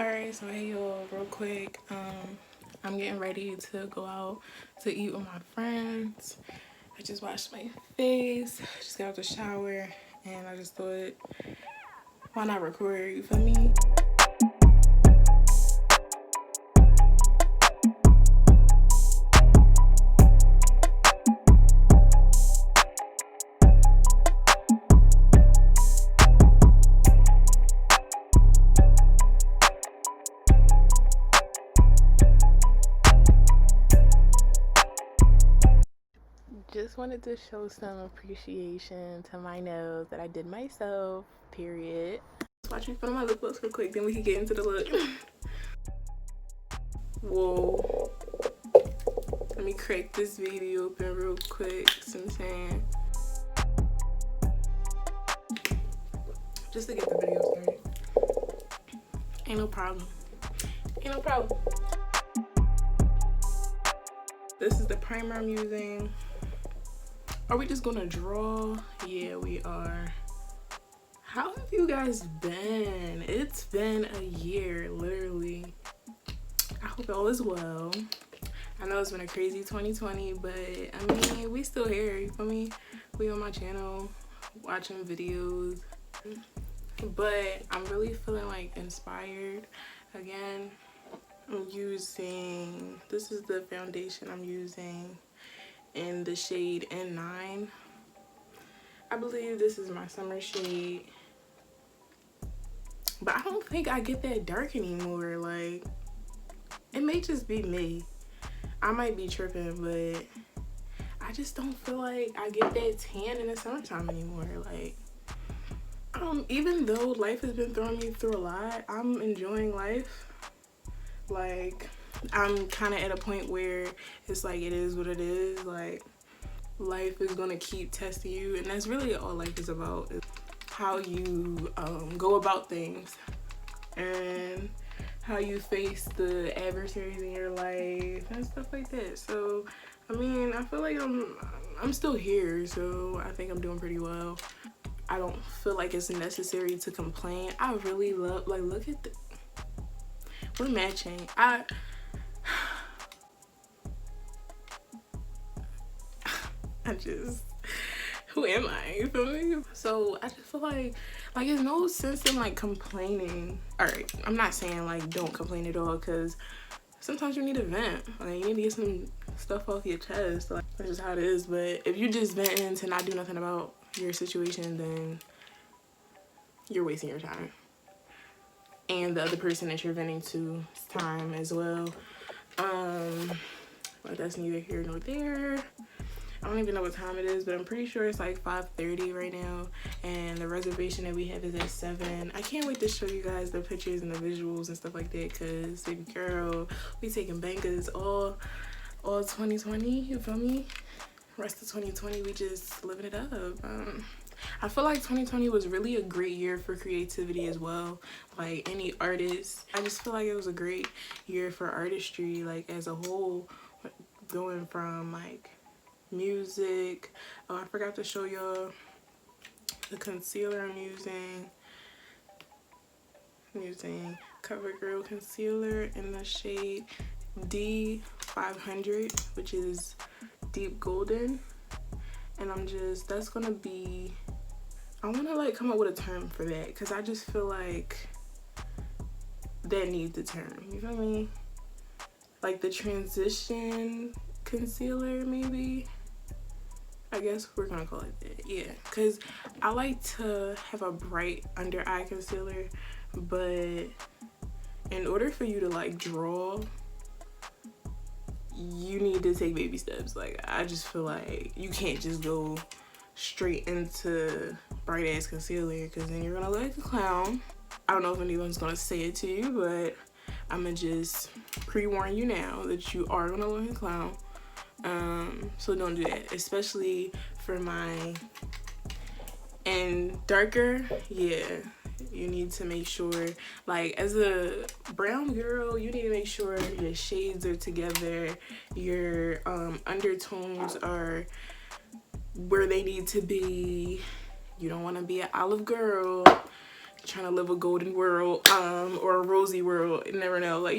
Alright, so hey y'all, real quick, I'm getting ready to go out to eat with my friends. I just washed my face, just got out the shower, and I just thought, why not record, you feel me? Just wanted to show some appreciation to my nose that I did myself, period. Watch me put on my lip gloss real quick, then we can get into the look. Whoa. Let me crack this baby open real quick, see what I'm saying? Just to get the video started. Ain't no problem. Ain't no problem. This is the primer I'm using. Are we just gonna draw? Yeah, we are. How have you guys been? It's been a year, literally. I hope all is well. I know it's been a crazy 2020, but I mean, we still here, you feel me? We on my channel, watching videos. But I'm really feeling like inspired again. I'm using, this is the foundation I'm using in the shade N9. I believe this is my summer shade, but I don't think I get that dark anymore. Like, it may just be me, I might be tripping, but I just don't feel like I get that tan in the summertime anymore. Like, even though life has been throwing me through a lot, I'm enjoying life. Like, I'm kind of at a point where it's like, it is what it is. Like, life is gonna keep testing you, and that's really all life is about, is how you go about things and how you face the adversaries in your life and stuff like that. So I mean, I feel like I'm still here, so I think I'm doing pretty well. I don't feel like it's necessary to complain. I really love, like, look at the, we're matching. I just, who am I, you feel me? So I just feel like there's no sense in like complaining. All right, I'm not saying like don't complain at all, because sometimes you need a vent. Like, you need to get some stuff off your chest. Like, that's just how it is. But if you just venting to not do nothing about your situation, then you're wasting your time and the other person that you're venting to's time as well. But that's neither here nor there. I don't even know what time it is, but I'm pretty sure it's like 5:30 right now, and the reservation that we have is at 7. I can't wait to show you guys the pictures and the visuals and stuff like that, because baby girl, we taking bangers all 2020, you feel me? Rest of 2020 we just living it up. I feel like 2020 was really a great year for creativity as well. Like, any artist, I just feel like it was a great year for artistry, like, as a whole, going from like music. Oh, I forgot to show y'all the concealer I'm using. I'm using CoverGirl concealer in the shade D500, which is deep golden. And I'm just, that's gonna be, I want to like come up with a term for that, because I just feel like that needs a term, you feel me? Like the transition concealer, maybe, I guess we're gonna call it that. Yeah, because I like to have a bright under eye concealer, but in order for you to like draw, you need to take baby steps. Like, I just feel like you can't just go straight into bright ass concealer, because then you're gonna look like a clown. I don't know if anyone's gonna say it to you, but I'm gonna just pre-warn you now that you are gonna look like a clown. So don't do that, especially for my, and darker, yeah, you need to make sure, like, as a brown girl, you need to make sure your shades are together, your undertones are where they need to be. You don't want to be an olive girl, trying to live a golden world or a rosy world. You never know. Like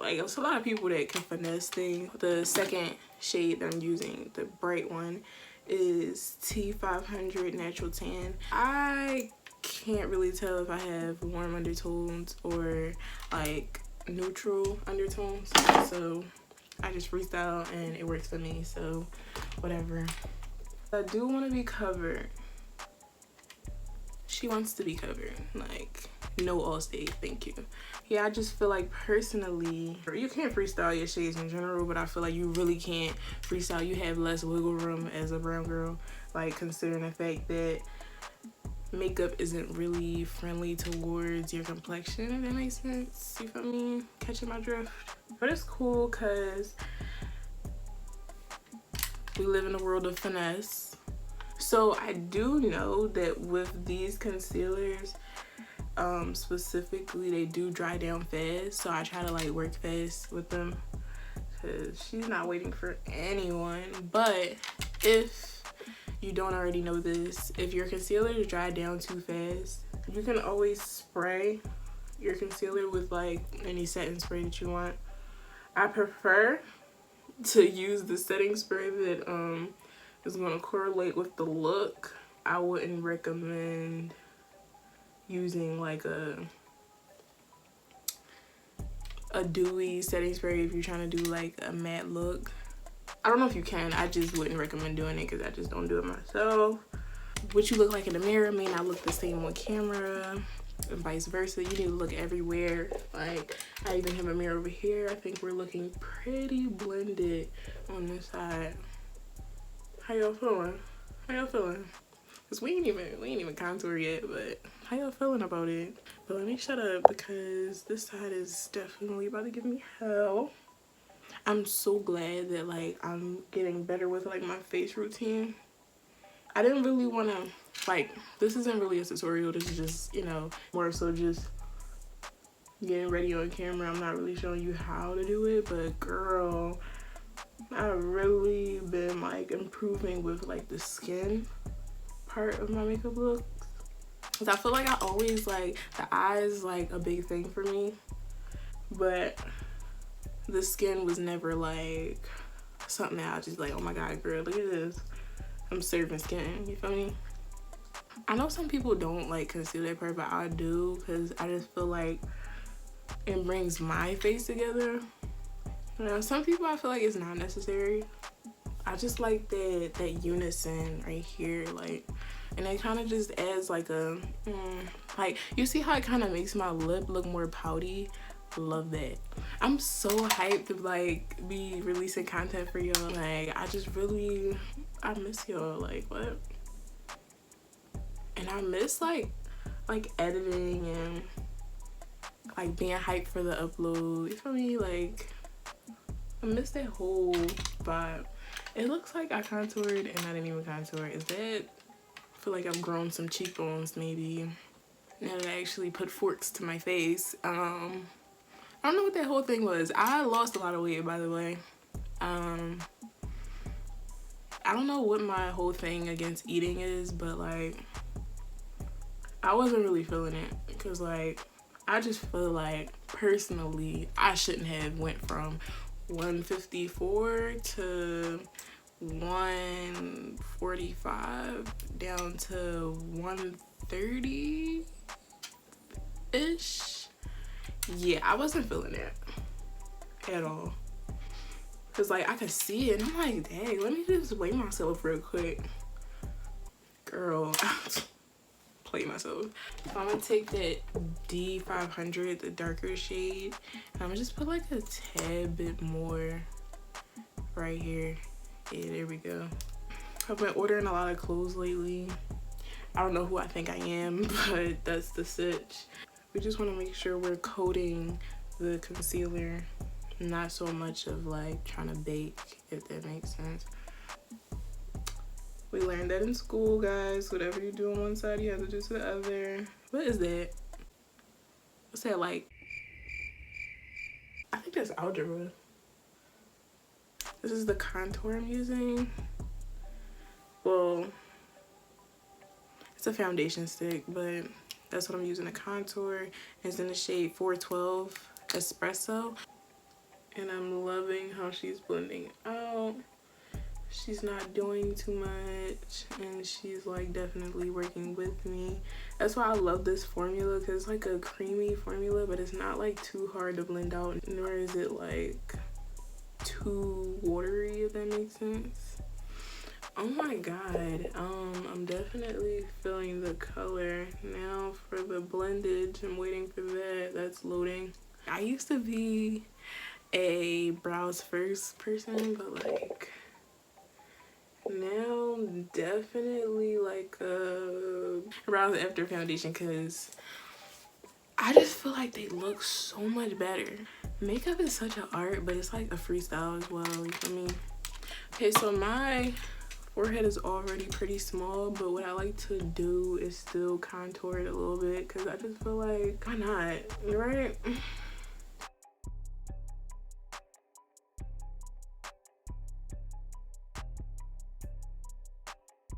like it's a lot of people that can finesse things. The second shade that I'm using, the bright one, is T500 Natural Tan. I can't really tell if I have warm undertones or like neutral undertones, so I just freestyle and it works for me, so whatever. I do want to be covered. She wants to be covered. Like, no Allstate, thank you. Yeah, I just feel like personally, you can't freestyle your shades in general, but I feel like you really can't freestyle. You have less wiggle room as a brown girl, like considering the fact that makeup isn't really friendly towards your complexion, if that makes sense. You feel me? Catching my drift? But it's cool because we live in a world of finesse. So I do know that with these concealers, specifically, they do dry down fast. So I try to like work fast with them because she's not waiting for anyone. But if you don't already know this, if your concealer is dried down too fast, you can always spray your concealer with like any setting spray that you want. I prefer to use the setting spray that is going to correlate with the look. I wouldn't recommend using like a dewy setting spray if you're trying to do like a matte look. I don't know if you can. I just wouldn't recommend doing it because I just don't do it myself. What you look like in the mirror may not look the same on camera, and vice versa. You need to look everywhere. Like, I even have a mirror over here. I think we're looking pretty blended on this side. How y'all feeling? How y'all feeling? Cause we ain't even contour yet, but how y'all feeling about it? But let me shut up because this side is definitely about to give me hell. I'm so glad that like I'm getting better with like my face routine. I didn't really want to, like, this isn't really a tutorial. This is just, you know, more so just getting ready on camera. I'm not really showing you how to do it, but girl, I've really been like improving with like the skin part of my makeup look. Cause I feel like I always like, the eyes like a big thing for me, but the skin was never like something that I was just like, oh my god, girl, look at this. I'm serving skin, you feel me? I know some people don't like conceal that part, but I do because I just feel like it brings my face together. You know, some people I feel like it's not necessary. I just like that unison right here, like, and it kind of just adds like a, like, you see how it kind of makes my lip look more pouty? Love that. I'm so hyped to like be releasing content for y'all. Like, I just really, I miss y'all. Like, what? And I miss like editing and like being hyped for the upload. You feel me? Like, I miss that whole vibe. It looks like I contoured and I didn't even contour. Is that, I feel like I've grown some cheekbones maybe. Now that I actually put forks to my face. I don't know what that whole thing was. I lost a lot of weight, by the way. I don't know what my whole thing against eating is, but like, I wasn't really feeling it because like, I just feel like personally I shouldn't have went from 154 to 145 down to 130-ish. Yeah, I wasn't feeling it at all. Cause like I could see it and I'm like, dang, let me just weigh myself real quick. Girl, play myself. So I'm gonna take that D500, the darker shade, and I'm gonna just put like a tad bit more right here. Yeah, there we go. I've been ordering a lot of clothes lately. I don't know who I think I am, but that's the sitch. We just want to make sure we're coating the concealer, not so much of like trying to bake, if that makes sense. We learned that in school, guys. Whatever you do on one side, you have to do to the other. What is that? What's that like? I think that's algebra. This is the contour I'm using. Well, it's a foundation stick, but That's what I'm using to contour. It's in the shade 412 Espresso. And I'm loving how she's blending out. She's not doing too much, and she's like definitely working with me. That's why I love this formula, because it's like a creamy formula, but it's not like too hard to blend out, nor is it like too watery, if that makes sense. Oh my god, I'm definitely feeling the color. Now for the blendage, I'm waiting for that. That's loading. I used to be a brows first person, but like now definitely like brows after foundation, because I just feel like they look so much better. Makeup is such an art, but it's like a freestyle as well, you feel me? Okay, so my forehead is already pretty small, but what I like to do is still contour it a little bit, because I just feel like, why not, right?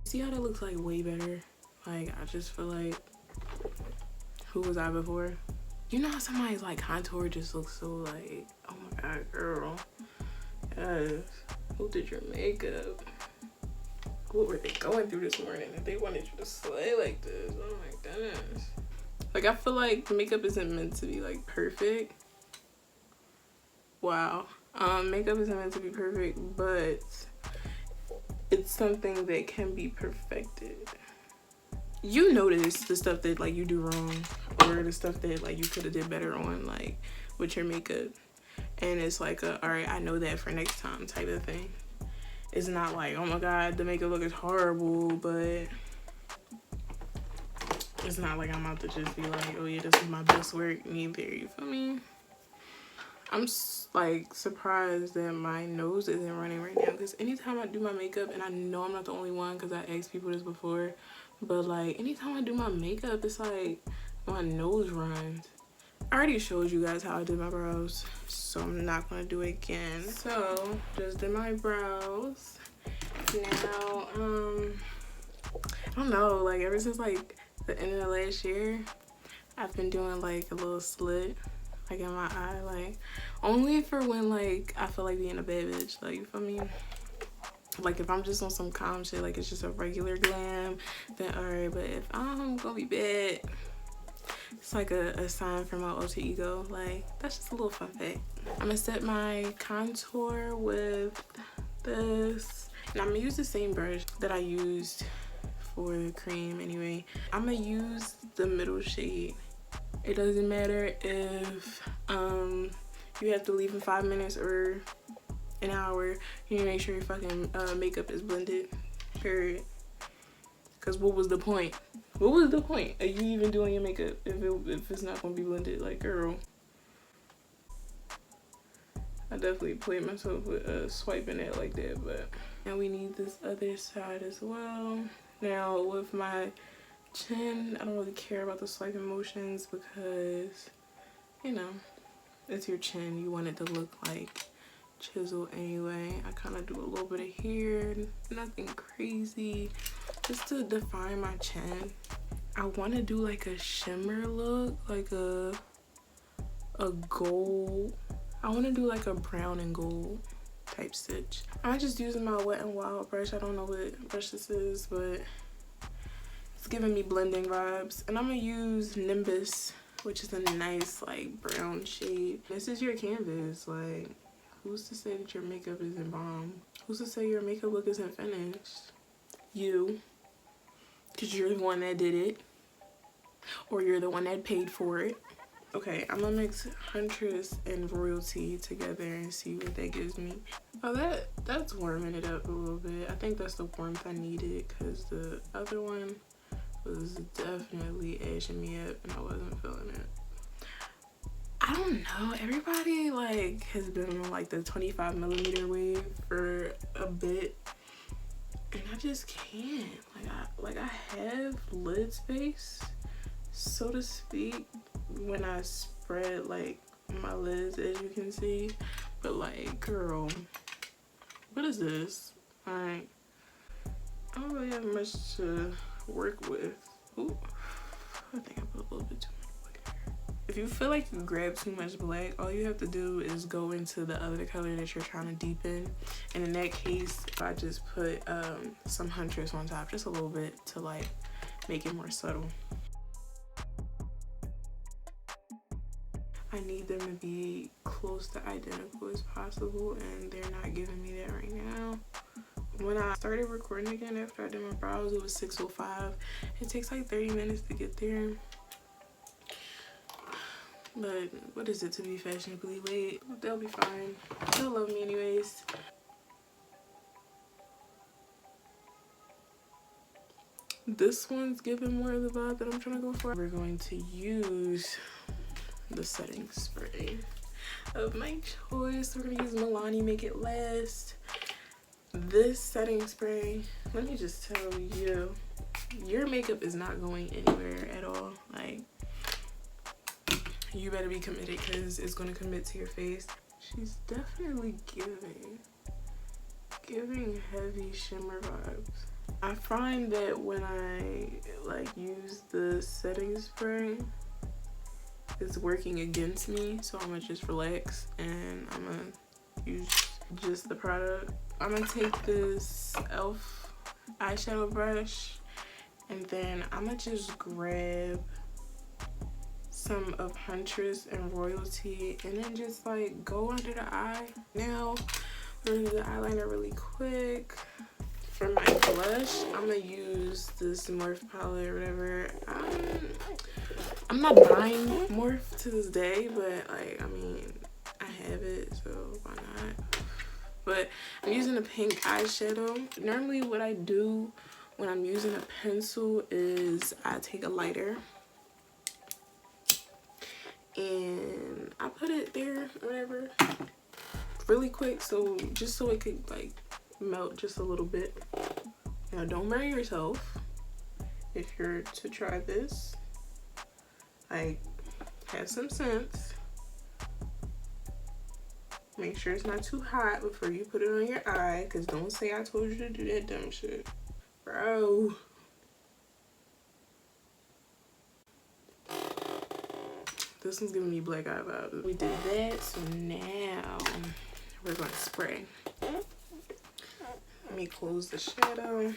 See how that looks like way better? Like, I just feel like, who was I before? You know how somebody's like contour just looks so like, oh my god, girl. Yes. Who did your makeup? What were they going through this morning that they wanted you to slay like this? Oh my goodness. Like, I feel like makeup isn't meant to be like perfect. Wow. Makeup isn't meant to be perfect, but it's something that can be perfected. You notice the stuff that like you do wrong, or the stuff that like you could have did better on, like with your makeup, and it's like a, all right, I know that for next time type of thing. It's not like, oh my god, the makeup look is horrible, but it's not like I'm about to just be like, oh yeah, this is my best work neither, you feel me? I'm like surprised that my nose isn't running right now, because anytime I do my makeup, and I know I'm not the only one because I asked people this before, but like anytime I do my makeup, it's like my nose runs. I already showed you guys how I did my brows, so I'm not gonna do it again. So just did my brows. Now I don't know, like ever since like the end of the last year, I've been doing like a little slit like in my eye, like only for when like I feel like being a bad bitch, like, you feel me? Like if I'm just on some calm shit, like it's just a regular glam, then alright, but if I'm gonna be bad, it's like a sign from my alter ego. Like, that's just a little fun fact. I'm gonna set my contour with this, and I'm gonna use the same brush that I used for the cream anyway. I'm gonna use the middle shade. It doesn't matter if you have to leave in 5 minutes or an hour. You need to make sure your fucking makeup is blended, period. Because what was the point? What was the point of you even doing your makeup if it's not gonna be blended? Like, girl, I definitely played myself with swiping it like that. But now we need this other side as well. Now with my chin, I don't really care about the swiping motions, because, you know, it's your chin. You want it to look like chisel anyway. I kind of do a little bit of here, nothing crazy, just to define my chin. I want to do like a shimmer look, like a gold. I want to do like a brown and gold type stitch. I'm just using my Wet n Wild brush. I don't know what brush this is, but it's giving me blending vibes. And I'm gonna use Nimbus, which is a nice like brown shade. This is your canvas. Like, who's to say that your makeup isn't bomb? Who's to say your makeup look isn't finished? You. Because you're the one that did it. Or you're the one that paid for it. Okay, I'm gonna mix Huntress and Royalty together and see what that gives me. Oh, that's warming it up a little bit. I think that's the warmth I needed, because the other one was definitely edging me up and I wasn't feeling it. I don't know, everybody like has been on like the 25mm wave for a bit, and I just can't. Like I have lid space, so to speak, when I spread like my lids, as you can see, but like, girl, what is this? Like, I don't really have much to work with. Ooh. I think I put a little bit too much black here. If you feel like you grab too much black, all you have to do is go into the other color that you're trying to deepen. And in that case, I just put some huntress on top, just a little bit to like make it more subtle. I need them to be close to identical as possible, and they're not giving me that right now. When I started recording again after I did my brows, it was 6:05. It takes like 30 minutes to get there. But what is it to be fashionably late? They'll be fine. They'll love me anyways. This one's giving more of the vibe that I'm trying to go for. We're going to use the setting spray of my choice. We're gonna use Milani Make It Last. This setting spray, let me just tell you, your makeup is not going anywhere at all. Like, you better be committed because it's gonna commit to your face. She's definitely giving heavy shimmer vibes. I find that when I like use the setting spray, it's working against me, so I'm gonna just relax and I'm gonna use just the product. I'm gonna take this e.l.f. eyeshadow brush and then I'm gonna just grab some of Huntress and Royalty and then just like go under the eye. Now we're gonna do the eyeliner really quick. For my blush, I'm gonna use this Morph palette or whatever. I'm not buying Morph to this day, but like, I mean, I have it, so why not? But I'm using a pink eyeshadow. Normally what I do when I'm using a pencil is I take a lighter and I put it there, whatever, really quick, so just so it could like melt just a little bit. Now don't burn yourself if you're to try this. Like, have some sense. Make sure it's not too hot before you put it on your eye, because don't say I told you to do that dumb shit, bro. This one's giving me black eye vibes. We did that, so now we're going to spray. Let me close the shadow.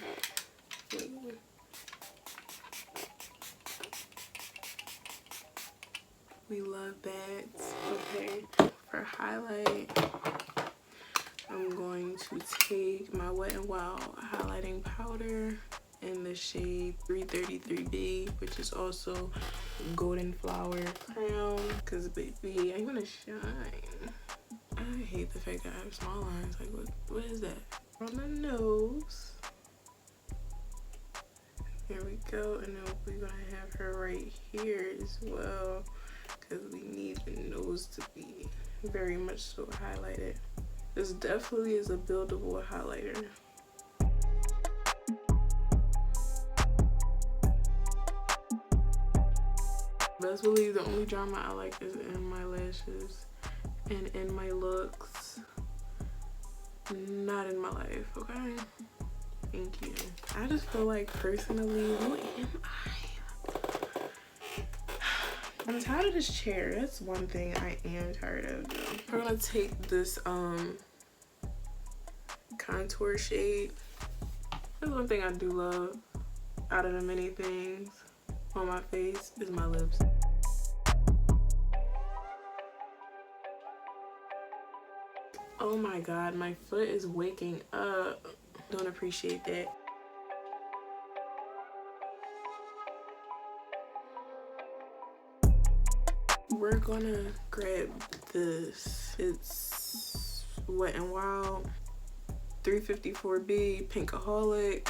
We love that. Okay, for highlight, I'm going to take my Wet n Wild highlighting powder in the shade 333B, which is also Golden Flower Crown, because baby, I'm gonna shine. I hate the fact that I have small lines. Like, what is that? On the nose. There we go, and then we're gonna have her right here as well, because we need the nose to be very much so highlighted. This definitely is a buildable highlighter. Best believe the only drama I like is in my lashes and in my looks, not in my life, okay? Thank you. I just feel like personally, who am I? I'm tired of this chair. That's one thing I am tired of doing. We're gonna take this contour shade. That's one thing I do love out of the many things on my face is my lips. Oh my god, my foot is waking up. Don't appreciate that. We're gonna grab this. It's Wet n Wild 354B Pinkaholic.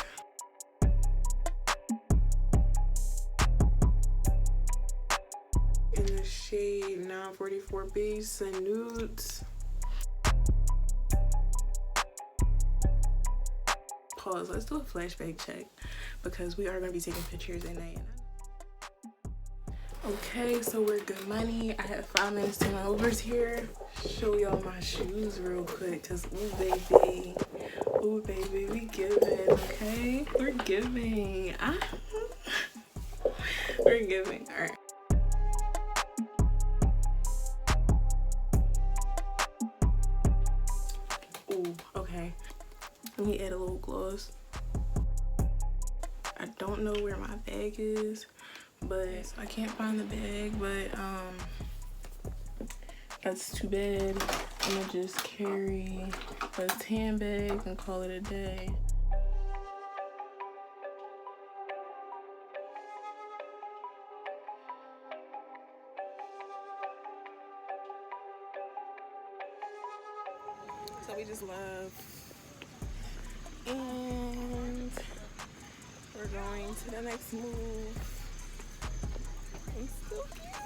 In the shade 944B Sun Nudes. Pause. Let's do a flashback check because we are gonna be taking pictures at night. Okay, so we're good money. I have 5 minutes till my Uber's here. Show y'all my shoes real quick, cause ooh baby, we giving, okay? We're giving. Forgiving. All right. Ooh, okay. Let me add a little gloss. I don't know where my bag is, but I can't find the bag, but that's too bad. I'm gonna just carry a tan bag and call it a day. So we just left, and we're going to the next move. I'm still here.